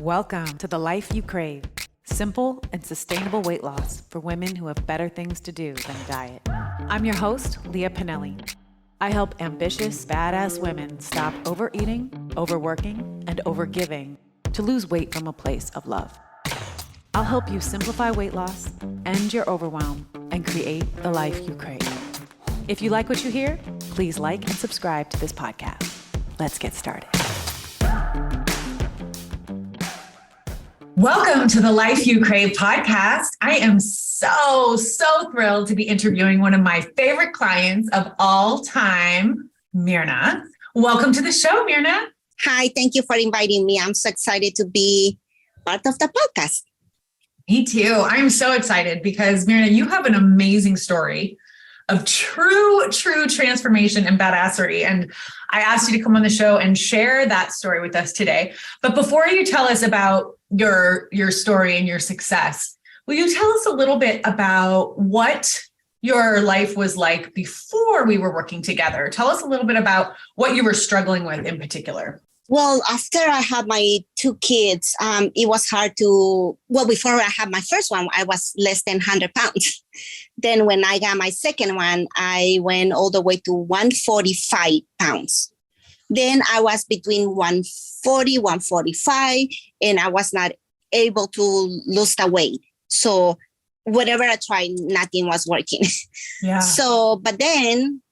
Welcome to the life you crave. Simple and sustainable weight loss for women who have better things to do than diet. I'm your host, Leah Pinelli. I help ambitious, badass women stop overeating, overworking, and overgiving to lose weight from a place of love. I'll help you simplify weight loss, end your overwhelm, and create the life you crave. If you like what you hear, please like and subscribe to this podcast. Let's get started. Welcome to the Life You Crave podcast. I am so thrilled to be interviewing one of my favorite clients of all time, Mirna. Welcome to the show, Mirna. Hi, thank you for inviting me. I'm so excited to be part of the podcast. Me too. I'm so excited because, Mirna, you have an amazing story of true transformation and badassery. And I asked you to come on the show and share that story with us today. But before you tell us about your story and your success, will you tell us a little bit about what your life was like before we were working together? Tell us a little bit about what you were struggling with in particular. Well, after I had my two kids, it was hard before I had my first one, I was less than 100 pounds. Then when I got my second one, I went all the way to 145 pounds. Then I was between 140, 145, and I was not able to lose the weight. So whatever I tried, nothing was working. Yeah. But then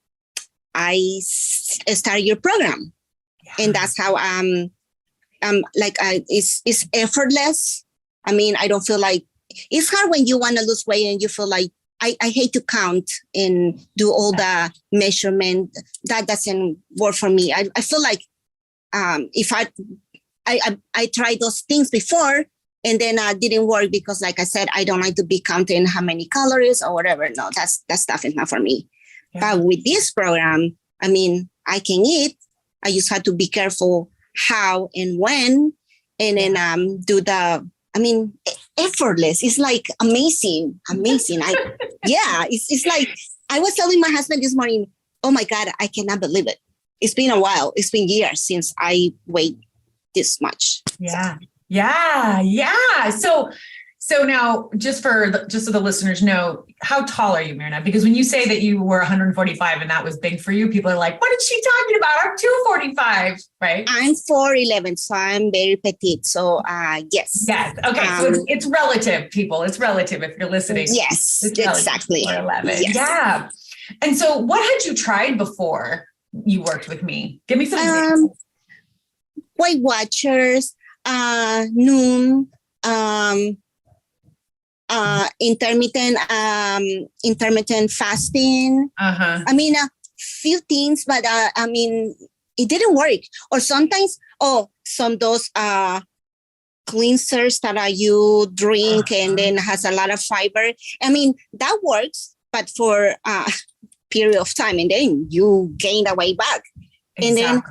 I started your program. Yeah. And that's how it's effortless. I mean, I don't feel like it's hard when you want to lose weight and you feel like I hate to count and do all the measurement. That doesn't work for me. I feel like if I tried those things before and then didn't work because, like I said, I don't like to be counting how many calories or whatever. No, that stuff is not for me. Yeah. But with this program, I mean, I can eat. I just had to be careful how and when, and then effortless. It's like amazing. It's like I was telling my husband this morning, oh my God, I cannot believe it. It's been a while. It's been years since I weighed this much. Yeah. So now just so the listeners know, how tall are you, Mirna? Because when you say that you were 145 and that was big for you, people are like, what is she talking about? I'm 245, right? I'm 4'11", so I'm very petite. So yes. Yes. Okay. So it's relative, people. It's relative if you're listening. Yes, exactly. 4'11". Yes. Yeah. And so what had you tried before you worked with me? Give me some examples. Weight Watchers, Noom, intermittent fasting. I mean, few things, but I mean, it didn't work. Or sometimes, some those cleansers that you drink and then has a lot of fiber. I mean, that works, but for a period of time, and then you gain the weight back. Exactly. And then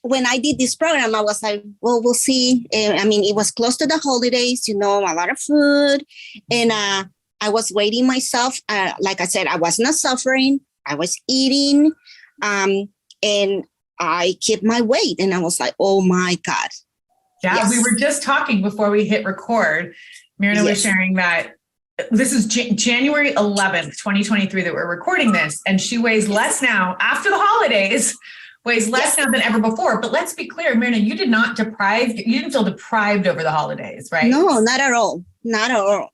when I did this program, I was like, well, we'll see. I mean, it was close to the holidays, a lot of food. And I was weighing myself. Like I said, I was not suffering. I was eating. And I kept my weight. And I was like, oh, my God. Yeah, yes. We were just talking before we hit record. Mirna was sharing that this is January 11th, 2023 that we're recording this. And she weighs less now after the holidays. Weighs less now than ever before. But let's be clear, Mirna, you didn't feel deprived over the holidays, right? No, not at all. Not at all.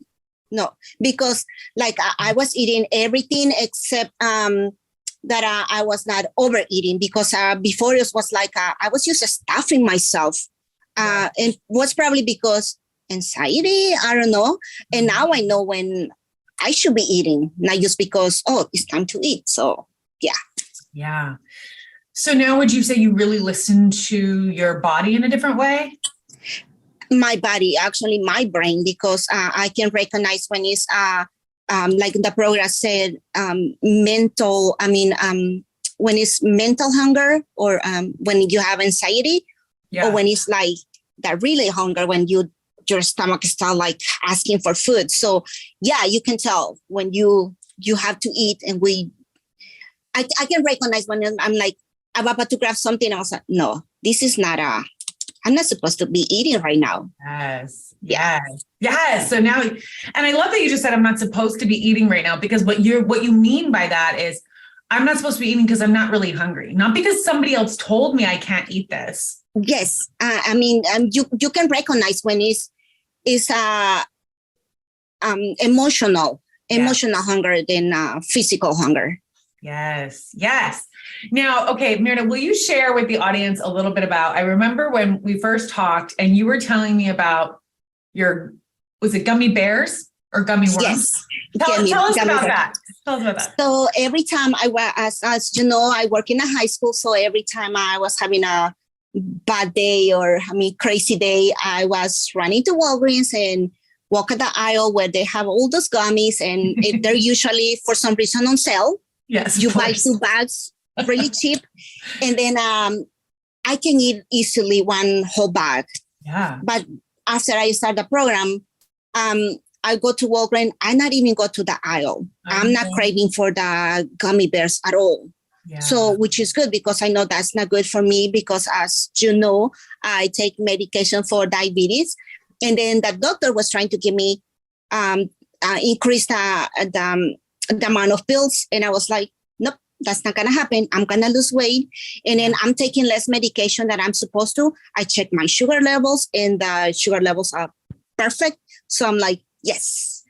No, because like I was eating everything except that I was not overeating because before it was like I was just stuffing myself. And was probably because anxiety, I don't know. And now I know when I should be eating, not just because, it's time to eat. So, yeah. Yeah. So now would you say you really listen to your body in a different way? My body, actually my brain, because I can recognize when it's like the program said, mental, when it's mental hunger or when you have anxiety or when it's like that really hunger, when your stomach start like asking for food. So yeah, you can tell when you have to eat and I can recognize when I'm like, I'm about to grab something. I was like, no, this is not I'm not supposed to be eating right now. Yes. Yes. So now, and I love that you just said, I'm not supposed to be eating right now, because what you mean by that is I'm not supposed to be eating because I'm not really hungry, not because somebody else told me I can't eat this. Yes. I mean, you can recognize when it's emotional hunger than physical hunger. Yes. Now, okay, Mirna, will you share with the audience a little bit about, I remember when we first talked and you were telling me about was it gummy bears or gummy worms? Yes. Tell us about that. So every time as you know, I work in a high school. So every time I was having a bad day or crazy day, I was running to Walgreens and walk at the aisle where they have all those gummies, and they're usually for some reason on sale. Yes, you buy 2 bags really cheap, and then I can eat easily one whole bag. Yeah. But after I start the program, I go to Walgreens. I not even go to the aisle. I'm not craving for the gummy bears at all. Yeah. So, which is good because I know that's not good for me because, as you know, I take medication for diabetes. And then the doctor was trying to give me increase the amount of pills. And I was like, nope, that's not going to happen. I'm going to lose weight. And then I'm taking less medication than I'm supposed to. I check my sugar levels and the sugar levels are perfect. So I'm like, yes.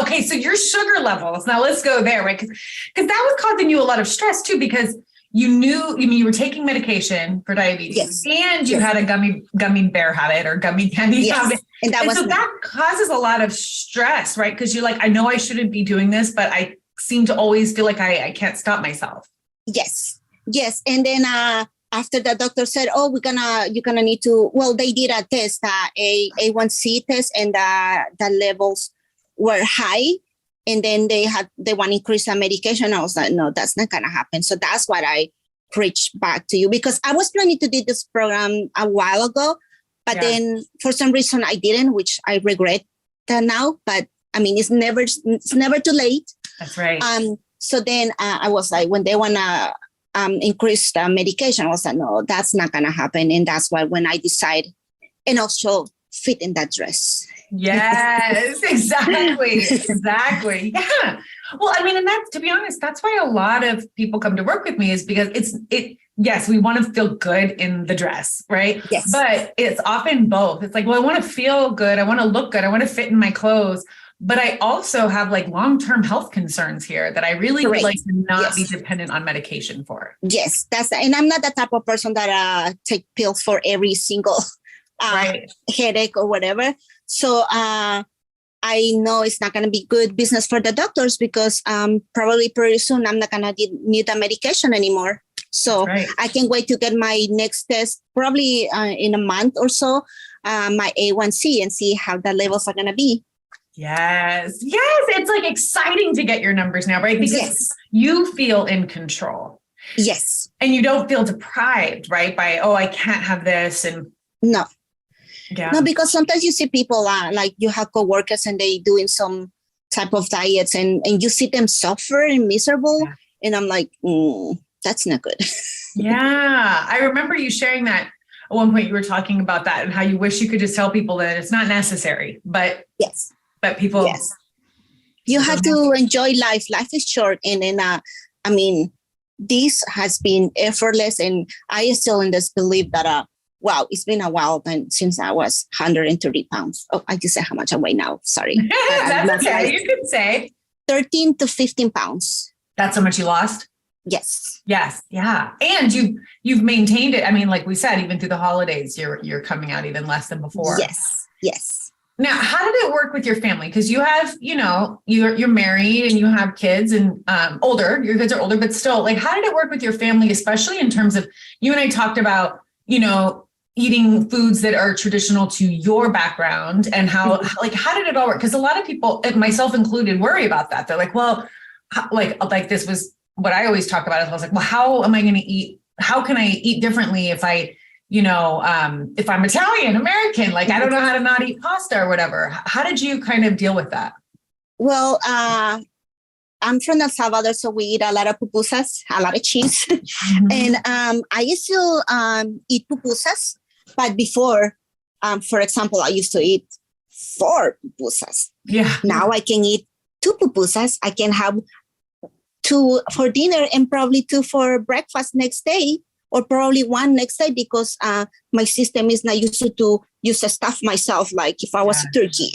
Okay. So your sugar levels, now let's go there, right? Because that was causing you a lot of stress too, because you were taking medication for diabetes, and you had a gummy bear habit or gummy candy habit. And that causes a lot of stress, right? Because you're like, I know I shouldn't be doing this, but I seem to always feel like I can't stop myself. Yes. And then after the doctor said, oh, you're gonna need to, well, they did a test, A1C test, and the levels were high. And then they want to increase the medication. I was like, no, that's not going to happen. So that's what I reached back to you, because I was planning to do this program a while ago, but then for some reason I didn't, which I regret that now. But I mean, it's never too late. That's right. So then I was like, when they want to increase the medication, I was like, no, that's not going to happen. And that's why when I decide, and also fit in that dress. Yes, exactly. Yeah. Well, I mean, and that's, to be honest, that's why a lot of people come to work with me, is because yes, we want to feel good in the dress, right? Yes. But it's often both. It's like, well, I want to feel good. I want to look good. I want to fit in my clothes. But I also have like long-term health concerns here that I really would like to not be dependent on medication for. Yes, and I'm not the type of person that take pills for every single headache or whatever. So I know it's not going to be good business for the doctors, because probably pretty soon I'm not going to need the medication anymore. So I can wait to get my next test, probably in a month or so, my A1C, and see how the levels are going to be. Yes. It's like exciting to get your numbers now, right? Because you feel in control. Yes. And you don't feel deprived, right? By, oh, I can't have this. And no. Yeah. No, because sometimes you see people like you have coworkers and they doing some type of diets, and you see them suffer and miserable. Yeah. And I'm like, that's not good. Yeah. I remember you sharing that at one point. You were talking about that and how you wish you could just tell people that it's not necessary, but but people, you have to enjoy life. Life is short. And then, I mean, this has been effortless, and I still in this belief that, wow, it's been a while since I was 130 pounds. Oh, I just said how much I weigh now. Sorry. That's okay. You could say 13 to 15 pounds. That's how much you lost? Yes. Yeah. And you've maintained it. I mean, like we said, even through the holidays, you're coming out even less than before. Yes. Now, how did it work with your family? Because you have, you're married and you have kids, and older. Your kids are older, but still, like, how did it work with your family, especially in terms of, you and I talked about, eating foods that are traditional to your background, and how did it all work? Because a lot of people, myself included, worry about that. They're like, well, like this was what I always talk about. I was like, well, how am I going to eat? How can I eat differently if if I'm Italian American, like I don't know how to not eat pasta or whatever. How did you kind of deal with that? Well, I'm from El Salvador, so we eat a lot of pupusas, a lot of cheese. And I still eat pupusas, But before, for example, I used to eat 4 pupusas. Yeah. Now I can eat 2 pupusas. I can have 2 for dinner and probably 2 for breakfast next day, or probably 1 next day, because my system is not used to use the stuff myself, like if I was a turkey.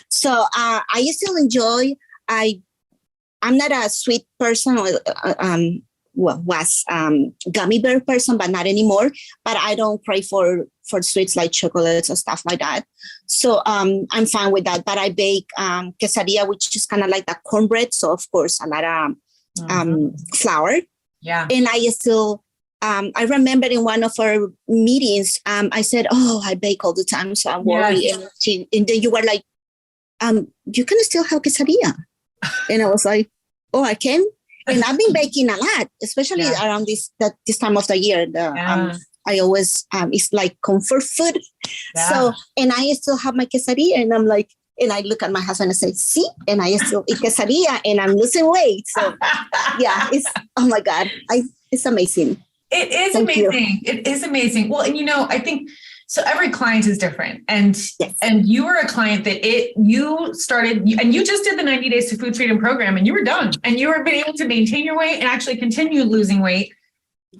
So I still enjoy. I'm not a sweet person, was gummy bear person, but not anymore. But I don't crave for sweets like chocolates or stuff like that. So I'm fine with that. But I bake quesadilla, which is kind of like the cornbread. So of course, a lot of flour. Yeah. And I still, I remember in one of our meetings, I said, "Oh, I bake all the time, so I'm worried." Yes. And then you were like, "You can still have quesadilla." And I was like, "Oh, I can." And I've been baking a lot, especially around this time of the year. I always, it's like comfort food. Yeah. So, and I still have my quesadilla, and I'm like, and I look at my husband and say, "See," and I still eat quesadilla, and I'm losing weight. So, yeah, it's, oh my God, it's amazing. It is amazing. It is amazing. Well, and I think so. Every client is different, and you were a client that you started, and you just did the 90 Days to Food Freedom program, and you were done, and you were been able to maintain your weight and actually continue losing weight,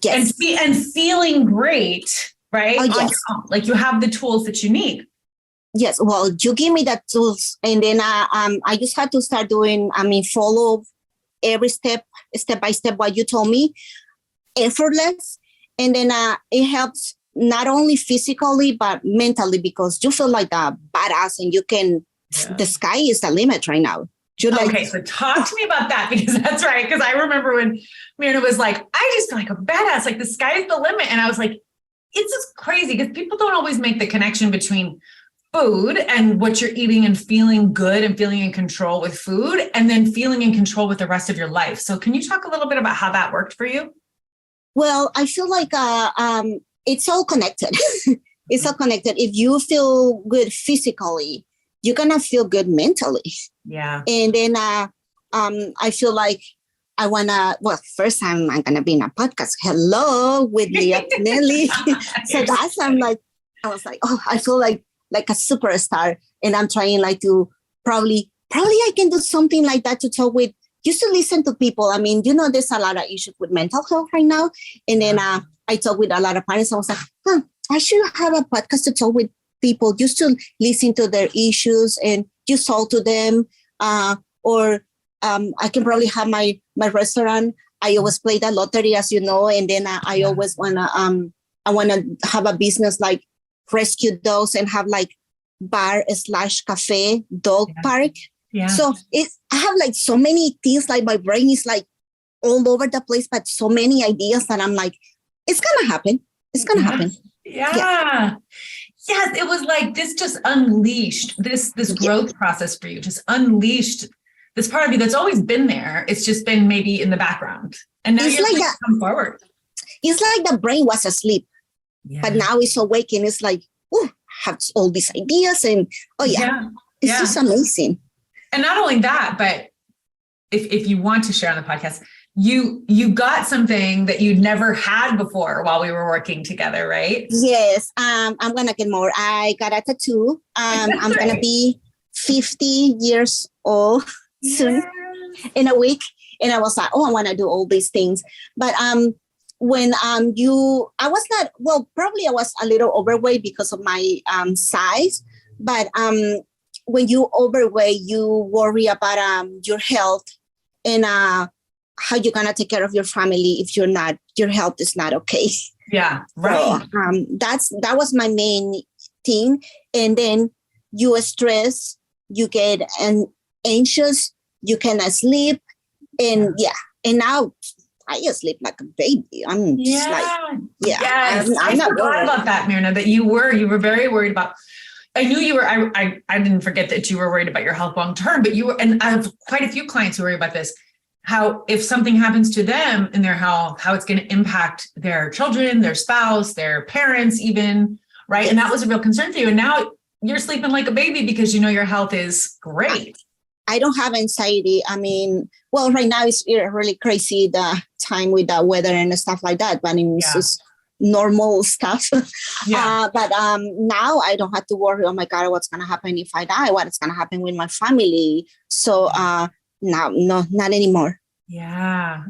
and feeling great, right? Oh, yes. Like you have the tools that you need. Yes. Well, you give me the tools, and then I just had to start doing. Follow every step by step what you told me. Effortless, and then it helps not only physically but mentally, because you feel like a badass, and you can. Yeah. The sky is the limit right now. Okay, so talk to me about that, because that's right. Because I remember when Mirna was like, "I just feel like a badass, like the sky is the limit," and I was like, "It's just crazy," because people don't always make the connection between food and what you're eating and feeling good and feeling in control with food, and then feeling in control with the rest of your life. So, can you talk a little bit about how that worked for you? Well, I feel like it's all connected. It's all connected. If you feel good physically, you're going to feel good mentally. Yeah. And then I feel like I want to, first time I'm going to be in a podcast. Hello, with Leah Pinelli. So I was like, oh, I feel like a superstar. And I'm trying like to probably I can do something like that to talk with. Used to listen to people. There's a lot of issues with mental health right now. And then I talk with a lot of parents. I was like, I should have a podcast to talk with people, just to listen to their issues and just talk to them. Or I can probably have my restaurant. I always play the lottery, as you know. And then I always want to have a business like rescue dogs and have like bar/cafe dog park. Yeah. So I have like so many things, like my brain is like all over the place, but so many ideas that I'm like, it's going to happen. It's going to happen. Yeah. Yes. It was like this just unleashed this growth process for you, just unleashed this part of you that's always been there. It's just been maybe in the background. And now you're like come forward. It's like the brain was asleep, but now it's awake, and it's like, oh, I have all these ideas, and it's just amazing. And not only that, but if you want to share on the podcast, you got something that you'd never had before while we were working together, right? Yes. I'm going to get more. I got a tattoo. I'm going to be 50 years old soon in a week. And I was like, oh, I want to do all these things. But when I was not, probably I was a little overweight because of my size. But when you overweight, you worry about your health and how you're gonna take care of your family if your health is not okay. Yeah, right. So, that was my main thing. And then you stress, you get anxious, you cannot sleep, and and now I sleep like a baby. I'm just like, I'm not worried about that, Mirna. That you were very worried about. I knew you were, I didn't forget that you were worried about your health long-term, but you were, and I have quite a few clients who worry about this, how if something happens to them in their health, how it's going to impact their children, their spouse, their parents even, right? And that was a real concern for you. And now you're sleeping like a baby because you know your health is great. I don't have anxiety. Right now it's really crazy, the time with the weather and stuff like that, but it's just, normal stuff. Yeah. But now I don't have to worry, oh my God, what's going to happen if I die? What's going to happen with my family? So now, no, not anymore. Yeah.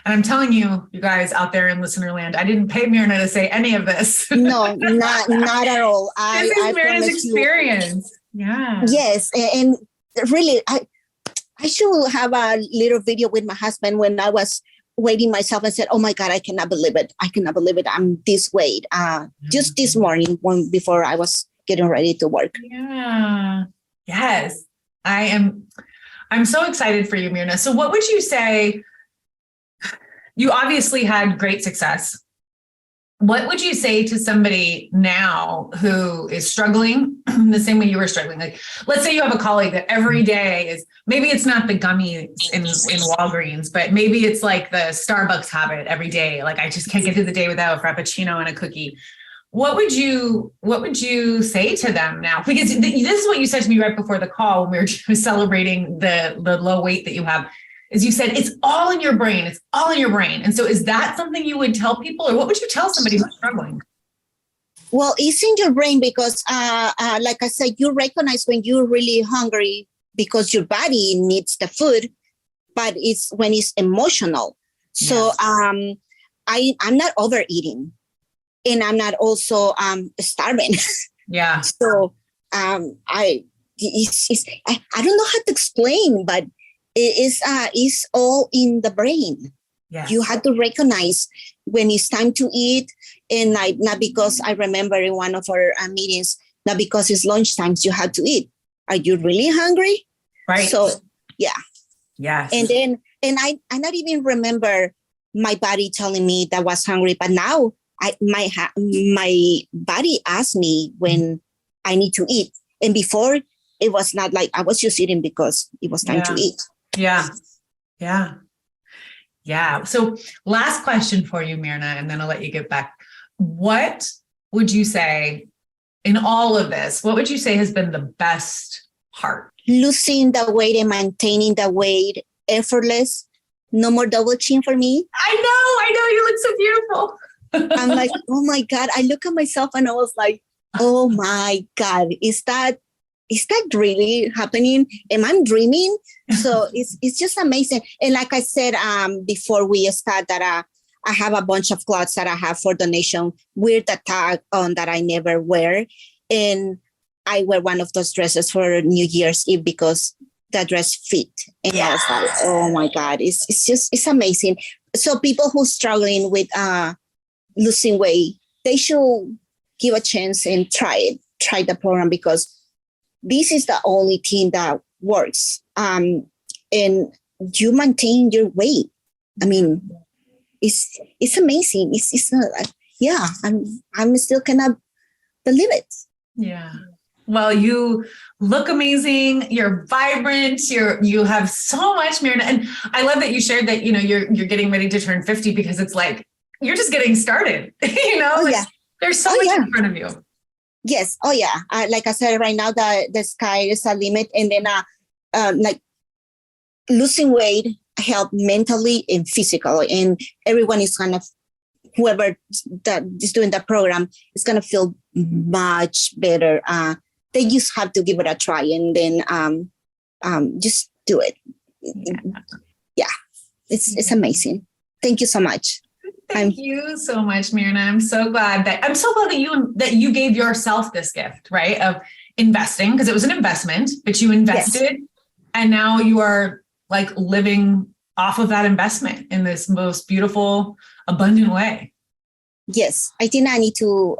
And I'm telling you, you guys out there in listener land, I didn't pay Mirna to say any of this. No, not at all. This is Mirna's experience. Yeah. Yes. And really, I should have a little video with my husband when I was weighing myself and said, oh my God, I cannot believe it. I cannot believe it. I'm this weight. Just this morning before I was getting ready to work. Yeah. Yes. I'm so excited for you, Mirna. So what would you say? You obviously had great success. What would you say to somebody now who is struggling the same way you were struggling? Like, let's say you have a colleague that every day is, maybe it's not the gummy in Walgreens, but maybe it's like the Starbucks habit every day. Like, I just can't get through the day without a Frappuccino and a cookie. What would you say to them now? Because this is what you said to me right before the call when we were celebrating the low weight that you have. Is you said, it's all in your brain. It's all in your brain. And so is that something you would tell people, or what would you tell somebody who's struggling? Well, it's in your brain because, like I said, you recognize when you're really hungry because your body needs the food, but it's when it's emotional. So I'm not overeating, and I'm not also starving. Yeah. So I don't know how to explain, but it's all in the brain. Yes. You have to recognize when it's time to eat, and not because I remember in one of our meetings, not because it's lunchtime, you have to eat. Are you really hungry? Right. So yeah. Yes. And I not even remember my body telling me that I was hungry, but now my body asks me when I need to eat, and before it was not like I was just eating because it was time to eat. Yeah. Yeah. Yeah. So last question for you, Mirna, and then I'll let you get back. What would you say in all of this, what would you say has been the best part? Losing the weight and maintaining the weight, effortless. No more double chin for me. I know. You look so beautiful. I'm like, oh my God. I look at myself and I was like, oh my God, is that really happening? Am I dreaming? So it's just amazing. And like I said before we start, that I have a bunch of clothes that I have for donation with the tag on that I never wear. And I wear one of those dresses for New Year's Eve because that dress fit. And I was like, oh my God, it's amazing. So people who are struggling with losing weight, they should give a chance and try the program, because this is the only thing that works. And you maintain your weight. I mean, it's amazing. It's not, I'm still cannot believe it. Yeah. Well, you look amazing. You're vibrant. You have so much, Mirna. And I love that you shared that, you're getting ready to turn 50, because it's like, you're just getting started, There's so much in front of you. Yes. Oh yeah. Like I said, right now the sky is a limit. And then like losing weight help mentally and physically, and everyone is whoever that is doing the program is gonna feel much better. They just have to give it a try, and then just do it. Yeah, it's amazing. Thank you so much. Thank you so much, Mirna. I'm so glad that you gave yourself this gift, right? Of investing, because it was an investment, but you invested, and now you are like living off of that investment in this most beautiful, abundant way. Yes, I think I need to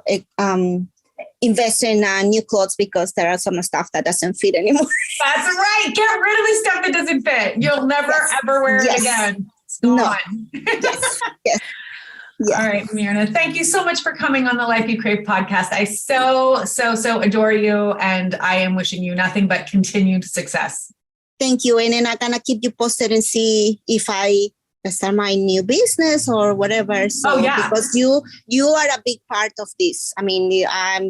invest in new clothes, because there are some stuff that doesn't fit anymore. That's right. Get rid of the stuff that doesn't fit. You'll never ever wear it again. It's gone. Yes. Yeah. All right, Mirna, thank you so much for coming on the Life You Crave podcast. I so adore you, and I am wishing you nothing but continued success. Thank you. And then I'm going to keep you posted and see if I start my new business or whatever. So, because you are a big part of this. I mean,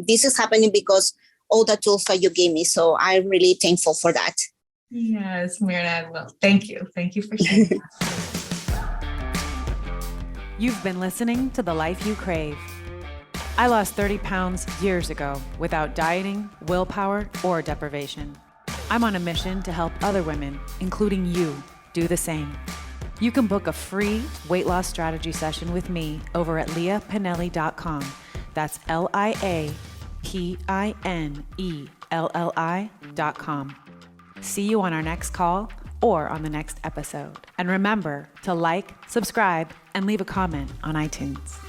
this is happening because all the tools that you gave me. So I'm really thankful for that. Yes, Mirna. Well, thank you. Thank you for sharing that. You've been listening to The Life You Crave. I lost 30 pounds years ago without dieting, willpower, or deprivation. I'm on a mission to help other women, including you, do the same. You can book a free weight loss strategy session with me over at leahpinelli.com. That's LIAPINELLI.com. See you on our next call or on the next episode. And remember to like, subscribe, and leave a comment on iTunes.